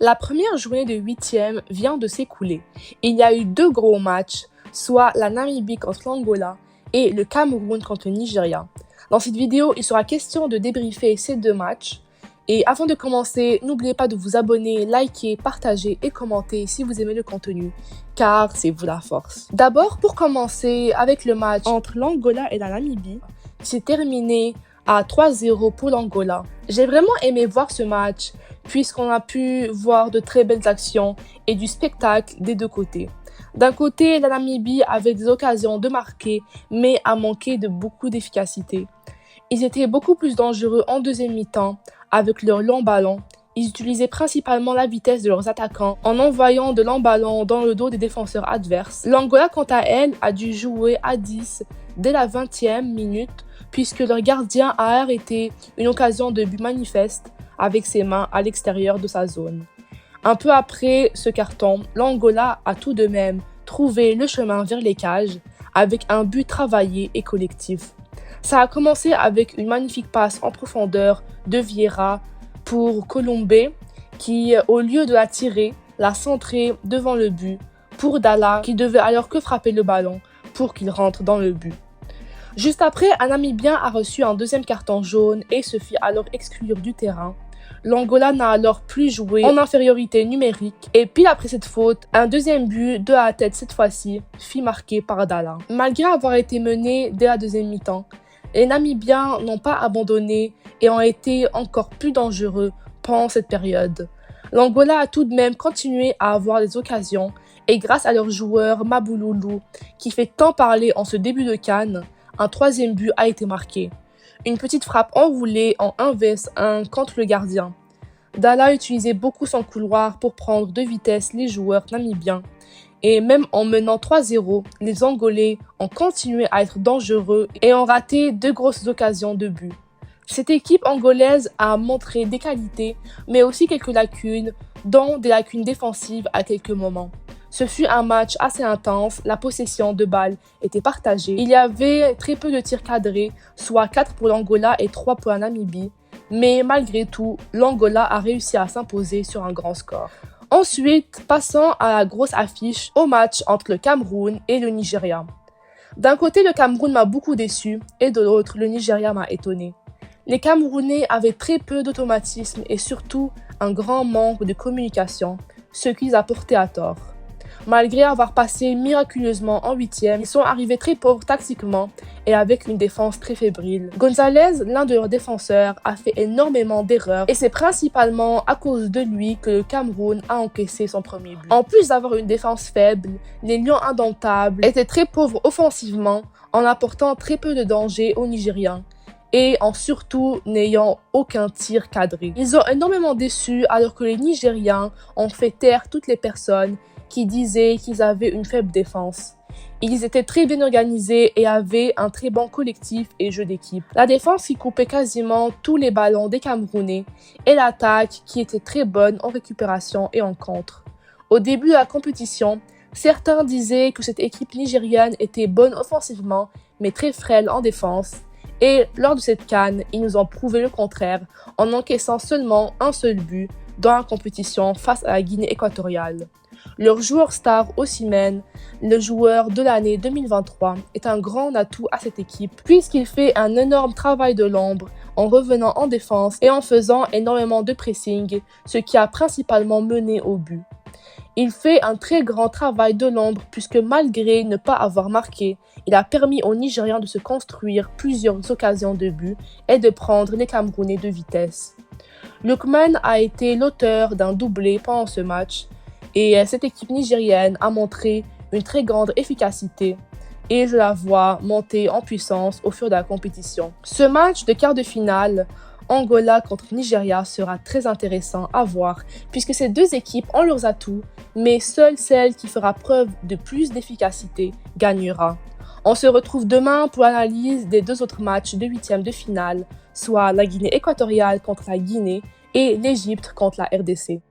La première journée de huitième vient de s'écouler. Il y a eu deux gros matchs, soit la Namibie contre l'Angola et le Cameroun contre le Nigeria. Dans cette vidéo, il sera question de débriefer ces deux matchs. Et avant de commencer, n'oubliez pas de vous abonner, liker, partager et commenter si vous aimez le contenu, car c'est vous la force. D'abord, pour commencer avec le match entre l'Angola et la Namibie, qui s'est terminé à 3-0 pour l'Angola. J'ai vraiment aimé voir ce match, puisqu'on a pu voir de très belles actions et du spectacle des deux côtés. D'un côté, la Namibie avait des occasions de marquer, mais a manqué de beaucoup d'efficacité. Ils étaient beaucoup plus dangereux en deuxième mi-temps, avec leurs longs ballons. Ils utilisaient principalement la vitesse de leurs attaquants en envoyant de longs ballons dans le dos des défenseurs adverses. L'Angola, quant à elle, a dû jouer à 10 dès la 20e minute, puisque leur gardien a arrêté une occasion de but manifeste avec ses mains à l'extérieur de sa zone. Un peu après ce carton, l'Angola a tout de même trouvé le chemin vers les cages avec un but travaillé et collectif. Ça a commencé avec une magnifique passe en profondeur de Vieira pour Colombe qui, au lieu de la tirer, l'a centrée devant le but pour Dala qui devait alors que frapper le ballon pour qu'il rentre dans le but. Juste après, un Namibien a reçu un deuxième carton jaune et se fit alors exclure du terrain. L'Angola n'a alors plus joué en infériorité numérique et pile après cette faute, un deuxième but de la tête cette fois-ci fut marqué par Dala. Malgré avoir été mené dès la deuxième mi-temps, les Namibiens n'ont pas abandonné et ont été encore plus dangereux pendant cette période. L'Angola a tout de même continué à avoir des occasions et grâce à leur joueur Mabululu, qui fait tant parler en ce début de CAN, un troisième but a été marqué. Une petite frappe enroulée en 1 vs 1 contre le gardien. Dala utilisait beaucoup son couloir pour prendre de vitesse les joueurs namibiens. Et même en menant 3-0, les Angolais ont continué à être dangereux et ont raté 2 grosses occasions de but. Cette équipe angolaise a montré des qualités, mais aussi quelques lacunes, dont des lacunes défensives à quelques moments. Ce fut un match assez intense, la possession de balles était partagée. Il y avait très peu de tirs cadrés, soit 4 pour l'Angola et 3 pour la Namibie. Mais malgré tout, l'Angola a réussi à s'imposer sur un grand score. Ensuite, passons à la grosse affiche au match entre le Cameroun et le Nigeria. D'un côté, le Cameroun m'a beaucoup déçu et de l'autre, le Nigeria m'a étonné. Les Camerounais avaient très peu d'automatisme et surtout un grand manque de communication, ce qu'ils a porté à tort. Malgré avoir passé miraculeusement en huitième, ils sont arrivés très pauvres tactiquement et avec une défense très fébrile. Gonzalez, l'un de leurs défenseurs, a fait énormément d'erreurs et c'est principalement à cause de lui que le Cameroun a encaissé son premier but. En plus d'avoir une défense faible, les Lions indomptables étaient très pauvres offensivement en apportant très peu de danger aux Nigériens et en surtout n'ayant aucun tir cadré. Ils ont énormément déçu alors que les Nigériens ont fait taire toutes les personnes qui disaient qu'ils avaient une faible défense. Ils étaient très bien organisés et avaient un très bon collectif et jeu d'équipe. La défense qui coupait quasiment tous les ballons des Camerounais et l'attaque qui était très bonne en récupération et en contre. Au début de la compétition, certains disaient que cette équipe nigériane était bonne offensivement mais très frêle en défense. Et lors de cette CAN, ils nous ont prouvé le contraire en encaissant seulement un seul but dans la compétition face à la Guinée équatoriale. Leur joueur star Osimhen, le joueur de l'année 2023, est un grand atout à cette équipe puisqu'il fait un énorme travail de l'ombre en revenant en défense et en faisant énormément de pressing, ce qui a principalement mené au but. Il fait un très grand travail de l'ombre puisque malgré ne pas avoir marqué, il a permis aux Nigériens de se construire plusieurs occasions de but et de prendre les Camerounais de vitesse. Lookman a été l'auteur d'un doublé pendant ce match et cette équipe nigérienne a montré une très grande efficacité et je la vois monter en puissance au fur de la compétition. Ce match de quart de finale Angola contre Nigeria sera très intéressant à voir puisque ces deux équipes ont leurs atouts, mais seule celle qui fera preuve de plus d'efficacité gagnera. On se retrouve demain pour l'analyse des deux autres matchs de huitième de finale, soit la Guinée équatoriale contre la Guinée et l'Égypte contre la RDC.